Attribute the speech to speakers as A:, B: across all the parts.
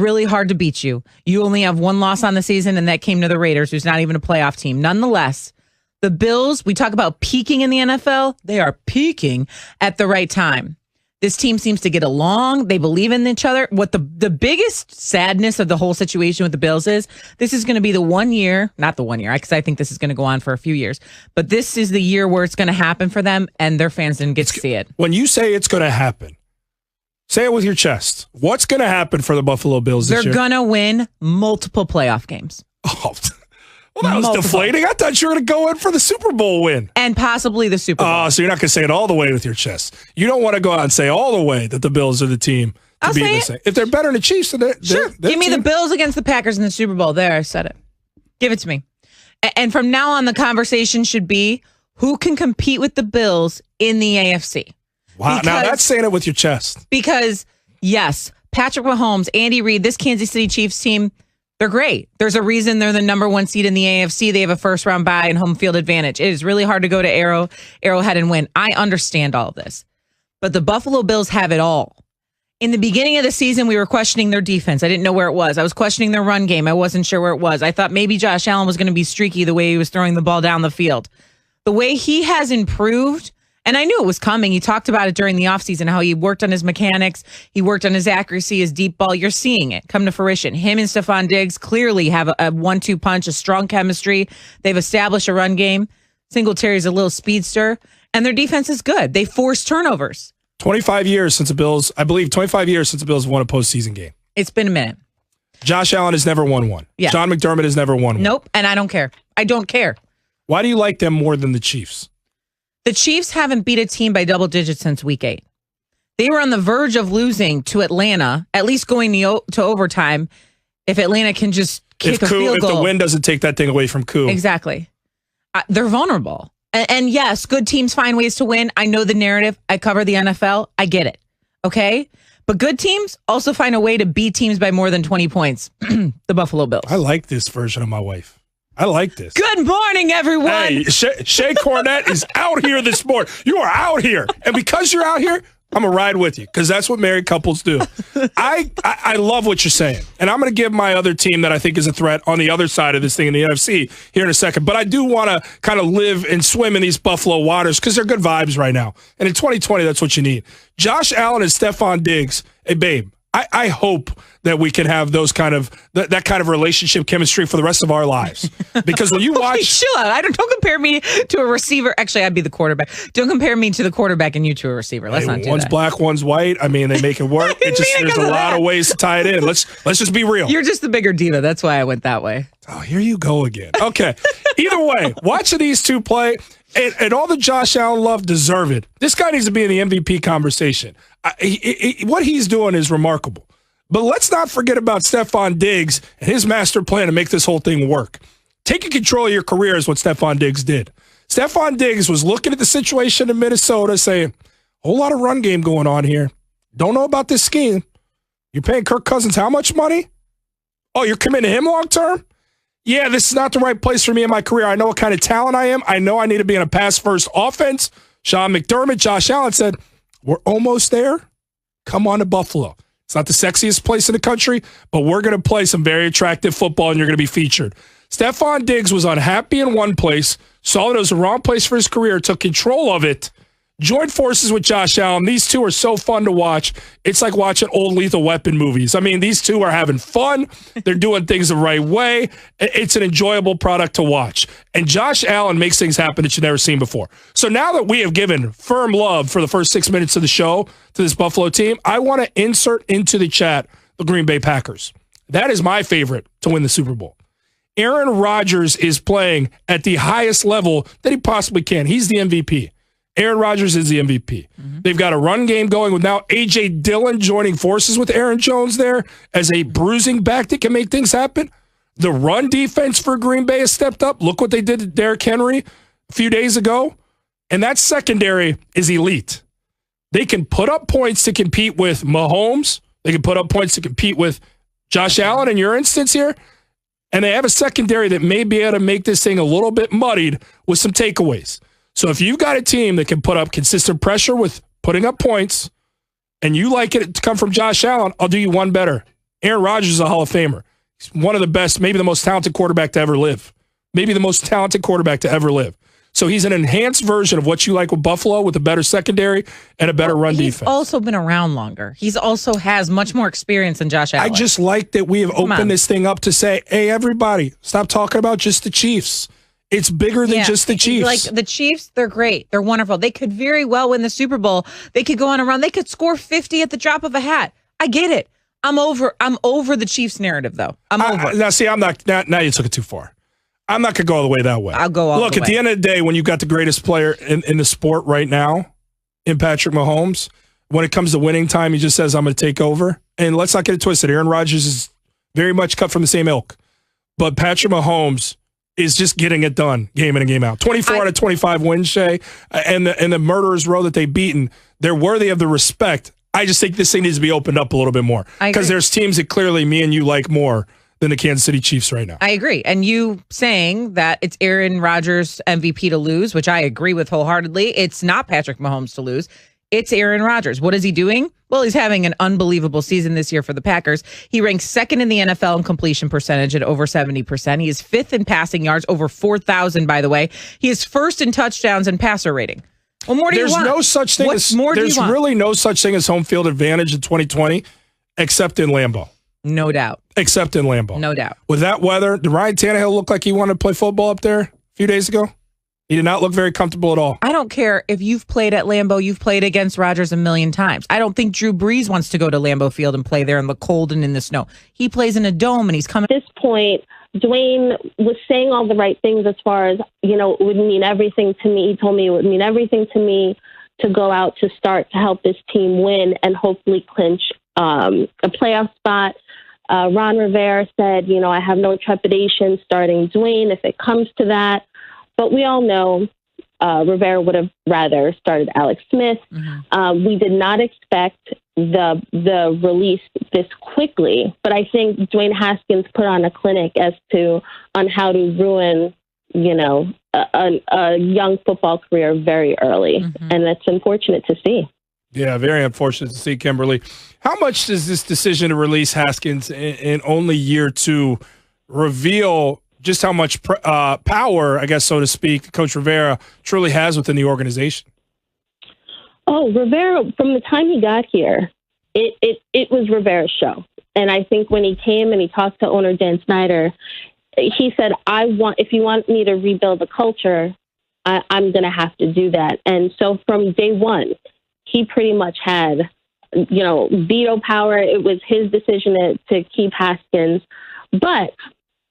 A: really hard to beat you. You only have one loss on the season, and that came to the Raiders, who's not even a playoff team. Nonetheless, the Bills, we talk about peaking in the NFL. They are peaking at the right time. This team seems to get along. They believe in each other. What the biggest sadness of the whole situation with the Bills is, this is going to be the 1 year, not the 1 year, because I think this is going to go on for a few years, but this is the year where it's going to happen for them, and their fans didn't get to see it.
B: When you say it's going to happen, say it with your chest. What's going to happen for the Buffalo Bills this year?
A: They're going to win multiple playoff games.
B: Oh, well, that was deflating. I thought you were going to go in for the Super Bowl win.
A: And possibly the Super Bowl.
B: Oh, so you're not going to say it all the way with your chest. You don't want to go out and say all the way that the Bills are the team to be the same. If they're better than the Chiefs, then
A: sure. Give me the Bills against the Packers in the Super Bowl. There, I said it. Give it to me. And from now on, the conversation should be, who can compete with the Bills in the AFC?
B: Wow, now that's saying it with your chest.
A: Because, yes, Patrick Mahome, Andy Reid, this Kansas City Chiefs team, they're great. There's a reason they're the number one seed in the AFC. They have a first-round bye and home field advantage. It is really hard to go to Arrowhead and win. I understand all of this. But the Buffalo Bills have it all. In the beginning of the season, we were questioning their defense. I didn't know where it was. I was questioning their run game. I wasn't sure where it was. I thought maybe Josh Allen was going to be streaky the way he was throwing the ball down the field. The way he has improved, and I knew it was coming. He talked about it during the offseason, how he worked on his mechanics. He worked on his accuracy, his deep ball. You're seeing it come to fruition. Him and Stephon Diggs clearly have a 1-2 punch, a strong chemistry. They've established a run game. Singletary's a little speedster, and their defense is good. They force turnovers.
B: 25 years since the Bills, I believe 25 years since the Bills won a postseason game.
A: It's been a minute.
B: Josh Allen has never won one.
A: Yeah.
B: Sean McDermott has never won one.
A: Nope, and I don't care. I don't care.
B: Why do you like them more than the Chiefs?
A: The Chiefs haven't beat a team by double digits since week 8. They were on the verge of losing to Atlanta, at least going to overtime, if Atlanta can just kick a field goal.
B: If the win doesn't take that thing away from Koo.
A: Exactly. They're vulnerable. And yes, good teams find ways to win. I know the narrative. I cover the NFL. I get it. Okay? But good teams also find a way to beat teams by more than 20 points. The Buffalo Bills.
B: I like this version of my wife. I like this.
A: Good morning, everyone.
B: Hey, Shay Cornett is out here this morning. You are out here. And because you're out here, I'm going to ride with you because that's what married couples do. I love what you're saying. And I'm going to give my other team that I think is a threat on the other side of this thing in the NFC here in a second. But I do want to kind of live and swim in these Buffalo waters because they're good vibes right now. And in 2020, that's what you need. Josh Allen and Stephon Diggs. Hey, babe, I hope that we can have those kind of that kind of relationship chemistry for the rest of our lives. Because when you watch,
A: okay, chill out. Don't compare me to a receiver. Actually, I'd be the quarterback. Don't compare me to the quarterback and you to a receiver. Let's not do that.
B: One's black, one's white. I mean, they make it work. There's a lot of ways to tie it in. Let's just be real.
A: You're just the bigger diva. That's why I went that way.
B: Oh, here you go again. Okay. Either way, watching these two play. And all the Josh Allen love deserve it. This guy needs to be in the MVP conversation. What he's doing is remarkable. But let's not forget about Stephon Diggs and his master plan to make this whole thing work. Taking control of your career is what Stephon Diggs did. Stephon Diggs was looking at the situation in Minnesota saying, a whole lot of run game going on here. Don't know about this scheme. You're paying Kirk Cousins how much money? Oh, you're committing to him long term? Yeah, this is not the right place for me in my career. I know what kind of talent I am. I know I need to be in a pass-first offense. Sean McDermott, Josh Allen said, we're almost there. Come on to Buffalo. It's not the sexiest place in the country, but we're going to play some very attractive football, and you're going to be featured. Stephon Diggs was unhappy in one place, saw that it was the wrong place for his career, took control of it, joined forces with Josh Allen. These two are so fun to watch. It's like watching old Lethal Weapon movies. I mean, these two are having fun. They're doing things the right way. It's an enjoyable product to watch. And Josh Allen makes things happen that you've never seen before. So now that we have given firm love for the first 6 minutes of the show to this Buffalo team, I want to insert into the chat the Green Bay Packers. That is my favorite to win the Super Bowl. Aaron Rodgers is playing at the highest level that he possibly can. He's the MVP. Aaron Rodgers is the MVP. Mm-hmm. They've got a run game going with now A.J. Dillon joining forces with Aaron Jones there as a bruising back that can make things happen. The run defense for Green Bay has stepped up. Look what they did to Derrick Henry a few days ago. And that secondary is elite. They can put up points to compete with Mahomes. They can put up points to compete with Josh Allen in your instance here. And they have a secondary that may be able to make this thing a little bit muddied with some takeaways. So if you've got a team that can put up consistent pressure with putting up points, and you like it to come from Josh Allen, I'll do you one better. Aaron Rodgers is a Hall of Famer. He's one of the best, maybe the most talented quarterback to ever live. Maybe the most talented quarterback to ever live. So he's an enhanced version of what you like with Buffalo, with a better secondary and a better run defense.
A: He's also been around longer. He's also has much more experience than Josh Allen.
B: I just like that we have opened this thing up to say, hey, everybody, stop talking about just the Chiefs. It's bigger than just the Chiefs.
A: Like the Chiefs, they're great. They're wonderful. They could very well win the Super Bowl. They could go on a run. They could score 50 at the drop of a hat. I get it. I'm over the Chiefs narrative, though. I'm over it.
B: Now, see, I'm not. Now you took it too far. I'm not going to go all the way that way.
A: I'll go all the way.
B: Look, at the end of the day, when you've got the greatest player in the sport right now, in Patrick Mahome, when it comes to winning time, he just says, I'm going to take over. And let's not get it twisted. Aaron Rodgers is very much cut from the same ilk. But Patrick Mahome is just getting it done game in and game out. 24 out of 25 wins, Shay. And the murderers row that they've beaten, they're worthy of the respect. I just think this thing needs to be opened up a little bit more. Because there's teams that clearly me and you like more than the Kansas City Chiefs right now.
A: I agree. And you saying that it's Aaron Rodgers MVP to lose, which I agree with wholeheartedly. It's not Patrick Mahomes to lose. It's Aaron Rodgers. What is he doing? Well, he's having an unbelievable season this year for the Packers. He ranks second in the NFL in completion percentage at over 70%. He is fifth in passing yards, over 4,000, by the way. He is first in touchdowns and passer rating. What more do you want?
B: There's no such thing there's really no such thing as home field advantage in 2020, except in Lambeau.
A: No doubt.
B: Except in Lambeau.
A: No doubt.
B: With that weather, did Ryan Tannehill look like he wanted to play football up there a few days ago? He did not look very comfortable at all.
A: I don't care if you've played at Lambeau, you've played against Rodgers a million times. I don't think Drew Brees wants to go to Lambeau Field and play there in the cold and in the snow. He plays in a dome and he's coming.
C: At this point, Dwayne was saying all the right things as far as, it would mean everything to me. He told me it would mean everything to me to go out to start to help this team win and hopefully clinch a playoff spot. Ron Rivera said, I have no trepidation starting Dwayne if it comes to that. But we all know Rivera would have rather started Alex Smith. Mm-hmm. We did not expect the release this quickly, but I think Dwayne Haskins put on a clinic on how to ruin, a young football career very early. Mm-hmm. And that's unfortunate to see.
B: Yeah, very unfortunate to see, Kimberly. How much does this decision to release Haskins in only year two reveal just how much power, I guess, so to speak, Coach Rivera truly has within the organization?
C: Oh, Rivera, from the time he got here, it was Rivera's show. And I think when he came and he talked to owner Dan Snyder, he said, if you want me to rebuild the culture, I'm going to have to do that. And so from day one, he pretty much had, veto power. It was his decision to keep Haskins. But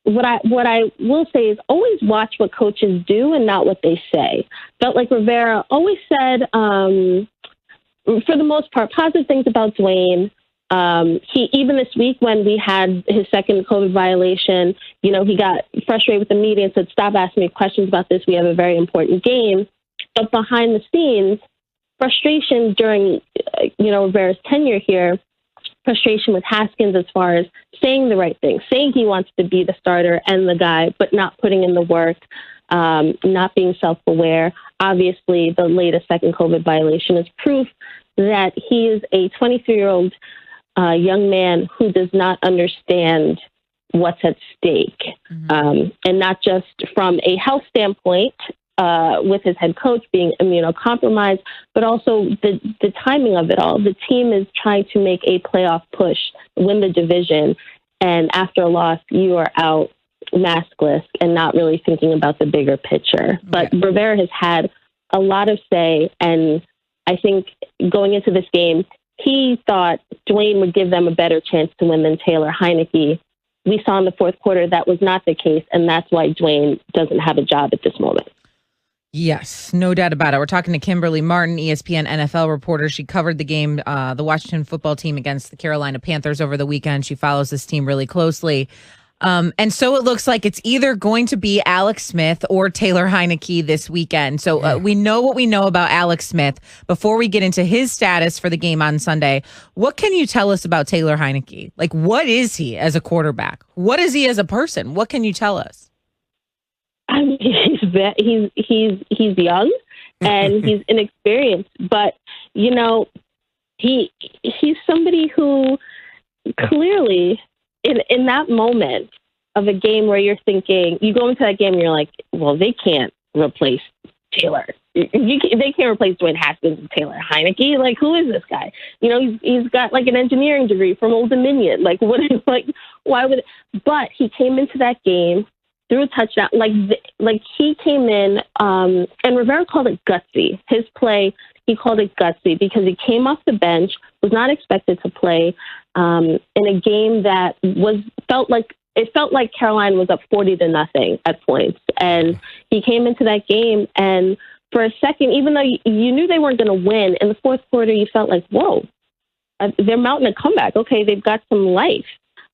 C: what I will say is always watch what coaches do and not what they say. Felt like Rivera always said, for the most part, positive things about Dwayne. He, even this week when we had his second COVID violation, he got frustrated with the media and said, stop asking me questions about this. We have a very important game. But behind the scenes, frustration during, Rivera's tenure here, frustration with Haskins as far as saying the right thing, saying he wants to be the starter and the guy, but not putting in the work, not being self-aware. Obviously, the latest second COVID violation is proof that he is a 23-year-old young man who does not understand what's at stake. Mm-hmm. And not just from a health standpoint, with his head coach being immunocompromised, but also the timing of it all. The team is trying to make a playoff push, win the division, and after a loss, you are out maskless and not really thinking about the bigger picture. But Rivera has had a lot of say, and I think going into this game, he thought Dwayne would give them a better chance to win than Taylor Heineke. We saw in the fourth quarter that was not the case, and that's why Dwayne doesn't have a job at this moment.
A: Yes, no doubt about it. We're talking to Kimberly Martin, ESPN NFL reporter. She covered the game, the Washington football team against the Carolina Panthers over the weekend. She follows this team really closely. And so it looks like it's either going to be Alex Smith or Taylor Heineke this weekend. So we know what we know about Alex Smith. Before we get into his status for the game on Sunday, what can you tell us about Taylor Heineke? Like, what is he as a quarterback? What is he as a person? What can you tell us?
C: I mean, he's young and he's inexperienced, but he's somebody who clearly, in that moment of a game where you're thinking, you go into that game and you're like, well, they can't replace Taylor. They can't replace Dwayne Haskins and Taylor Heineke. Like, who is this guy? You know, he's got like an engineering degree from Old Dominion. Like, what? Like, why would? But he came into that game, threw a touchdown. Like he came in, and Rivera called it gutsy. His play, he called it gutsy because he came off the bench, was not expected to play in a game that felt like Carolina was up 40-0 at points, and he came into that game and. For a second, even though you knew they weren't going to win, in the fourth quarter, you felt like, whoa, they're mounting a comeback. Okay, they've got some life.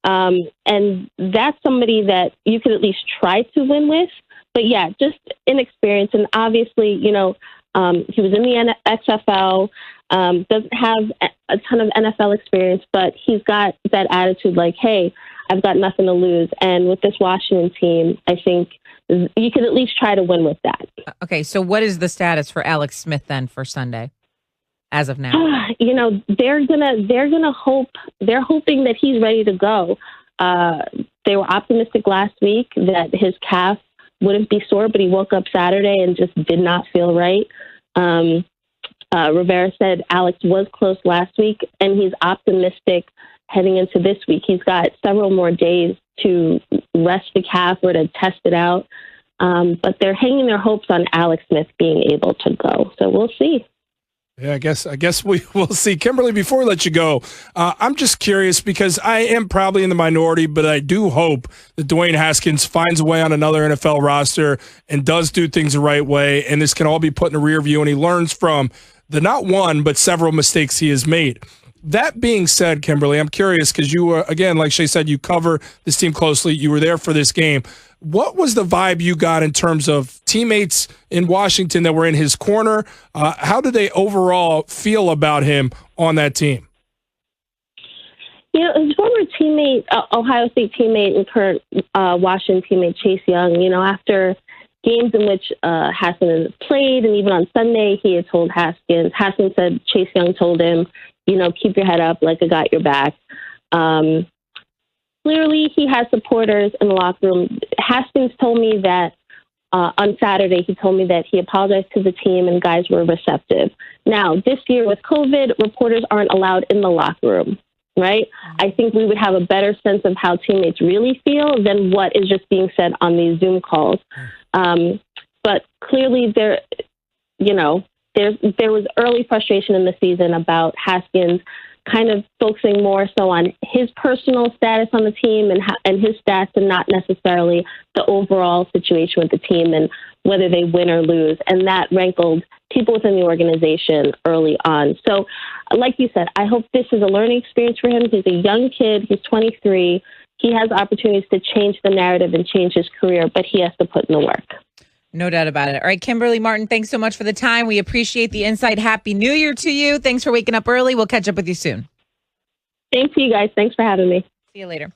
C: And that's somebody that you could at least try to win with. But, yeah, just inexperience. And obviously, you know, he was in the XFL, doesn't have a ton of NFL experience, but he's got that attitude like, hey, I've got nothing to lose. And with this Washington team, I think you could at least try to win with that.
A: Okay, so what is the status for Alex Smith then for Sunday, as of now?
C: You know, they're gonna hope. They're hoping that he's ready to go. They were optimistic last week that his calf wouldn't be sore, but he woke up Saturday and just did not feel right. Rivera said Alex was close last week, and he's optimistic heading into this week. He's got several more days to rest the calf or to test it out. But they're hanging their hopes on Alex Smith being able to go. So we'll see.
B: Yeah, I guess we will see. Kimberly, before we let you go, I'm just curious because I am probably in the minority, but I do hope that Dwayne Haskins finds a way on another NFL roster and does do things the right way, and this can all be put in the rear view, and he learns from the not one, but several mistakes he has made. That being said, Kimberly, I'm curious because you, again, like Shay said, you cover this team closely. You were there for this game. What was the vibe you got in terms of teammates in Washington that were in his corner? How did they overall feel about him on that team?
C: You know, his former teammate, Ohio State teammate and current Washington teammate Chase Young, you know, after games in which Haskins played, and even on Sunday, he had told Haskins said Chase Young told him, you know, keep your head up, like I got your back. Clearly, he has supporters in the locker room. Haskins told me that on Saturday, he told me that he apologized to the team and guys were receptive. Now, this year with COVID, reporters aren't allowed in the locker room, right? I think we would have a better sense of how teammates really feel than what is just being said on these Zoom calls. But clearly, there was early frustration in the season about Haskins kind of focusing more so on his personal status on the team and his stats, and not necessarily the overall situation with the team and whether they win or lose. And that rankled people within the organization early on. So like you said, I hope this is a learning experience for him. He's a young kid. He's 23. He has opportunities to change the narrative and change his career, but he has to put in the work.
A: No doubt about it. All right, Kimberly Martin, thanks so much for the time. We appreciate the insight. Happy New Year to you. Thanks for waking up early. We'll catch up with you soon.
C: Thanks you guys. Thanks for having me.
A: See you later.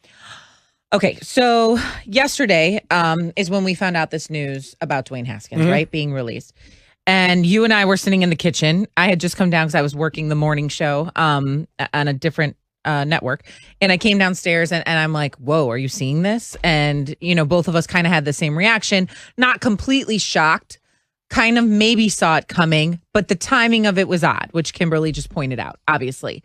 A: Okay, so yesterday is when we found out this news about Dwayne Haskins, right, being released. And you and I were sitting in the kitchen. I had just come down because I was working the morning show on a different network. And I came downstairs and I'm like, whoa, are you seeing this? And, you know, both of us kind of had the same reaction, not completely shocked, kind of maybe saw it coming, but the timing of it was odd, which Kimberly just pointed out, obviously,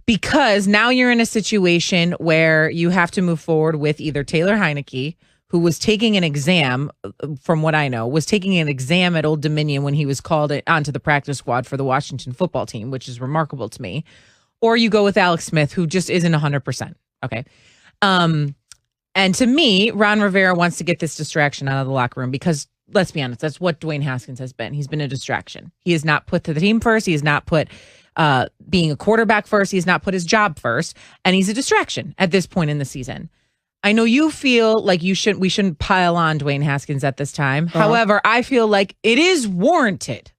A: because now you're in a situation where you have to move forward with either Taylor Heineke, who was taking an exam, from what I know, was taking an exam at Old Dominion when he was called onto the practice squad for the Washington football team, which is remarkable to me. Or you go with Alex Smith, who just isn't 100%. Okay. And to me, Ron Rivera wants to get this distraction out of the locker room because, let's be honest, that's what Dwayne Haskins has been. He's been a distraction. He has not put the team first. He has not put being a quarterback first. He has not put his job first. And he's a distraction at this point in the season. I know you feel like we shouldn't pile on Dwayne Haskins at this time. However, I feel like it is warranted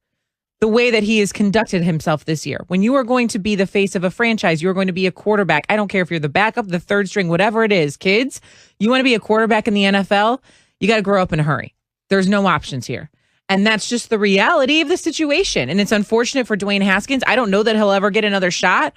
A: the way that he has conducted himself this year. When you are going to be the face of a franchise, you're going to be a quarterback. I don't care if you're the backup, the third string, whatever it is, kids, you want to be a quarterback in the NFL, you got to grow up in a hurry. There's no options here. And that's just the reality of the situation. And it's unfortunate for Dwayne Haskins. I don't know that he'll ever get another shot,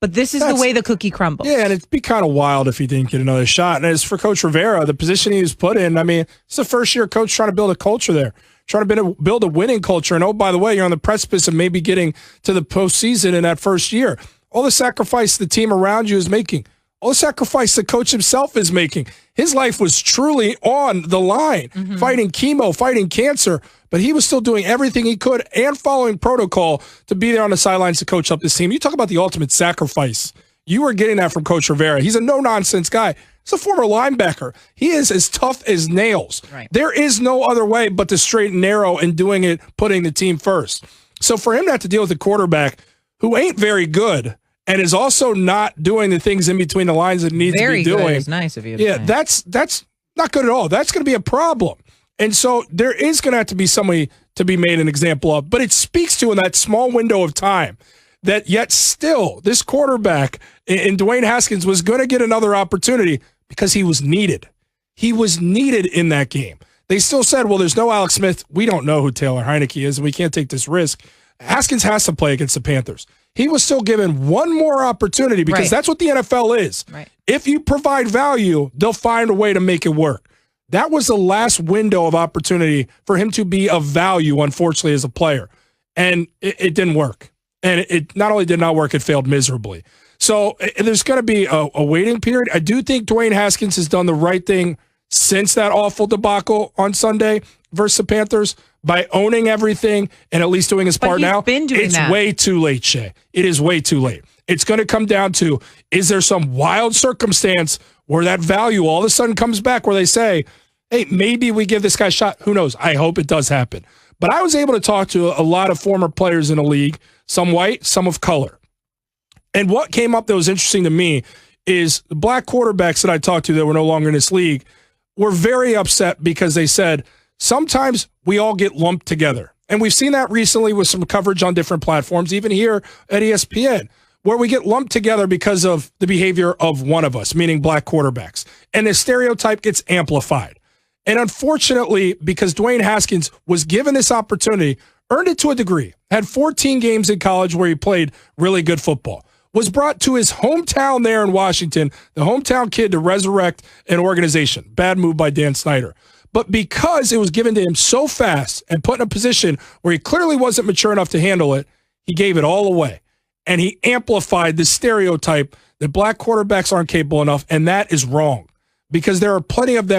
A: But this is the way the cookie crumbles.
B: Yeah, and it'd be kind of wild if he didn't get another shot. And as for Coach Rivera, the position he was put in, I mean, it's a first-year coach trying to build a culture there, trying to build a winning culture. And, oh, by the way, you're on the precipice of maybe getting to the postseason in that first year. All the sacrifice the team around you is making, all the sacrifice the coach himself is making. His life was truly on the line, fighting chemo, fighting cancer, but he was still doing everything he could and following protocol to be there on the sidelines to coach up this team. You talk about the ultimate sacrifice. You were getting that from Coach Rivera. He's a no-nonsense guy. He's a former linebacker. He is as tough as nails.
A: Right.
B: There is no other way but to straight and narrow and doing it, putting the team first. So for him not to deal with a quarterback who ain't very good and is also not doing the things in between the lines that he needs to be doing.
A: Very good. It's nice of you to say.
B: That's not good at all. That's going to be a problem. And so there is going to have to be somebody to be made an example of. But it speaks to in that small window of time that yet still this quarterback in Dwayne Haskins was going to get another opportunity because he was needed. He was needed in that game. They still said, well, there's no Alex Smith. We don't know who Taylor Heineke is, and we can't take this risk. Haskins has to play against the Panthers. He was still given one more opportunity because that's what the NFL is.
A: Right.
B: If you provide value, they'll find a way to make it work. That was the last window of opportunity for him to be of value, unfortunately, as a player. And it didn't work. And it not only did not work, it failed miserably. So there's going to be a waiting period. I do think Dwayne Haskins has done the right thing since that awful debacle on Sunday versus the Panthers by owning everything and at least doing his part now. It's way too late, Shay. It is way too late. It's going to come down to, is there some wild circumstance where that value all of a sudden comes back where they say, hey, maybe we give this guy a shot. Who knows? I hope it does happen. But I was able to talk to a lot of former players in the league, some white, some of color. And what came up that was interesting to me is the black quarterbacks that I talked to that were no longer in this league were very upset because they said, sometimes we all get lumped together. And we've seen that recently with some coverage on different platforms, even here at ESPN, where we get lumped together because of the behavior of one of us, meaning black quarterbacks. And the stereotype gets amplified. And unfortunately, because Dwayne Haskins was given this opportunity, earned it to a degree, had 14 games in college where he played really good football, was brought to his hometown there in Washington, the hometown kid to resurrect an organization. Bad move by Dan Snyder. But because it was given to him so fast and put in a position where he clearly wasn't mature enough to handle it, he gave it all away. And he amplified the stereotype that black quarterbacks aren't capable enough, and that is wrong because there are plenty of them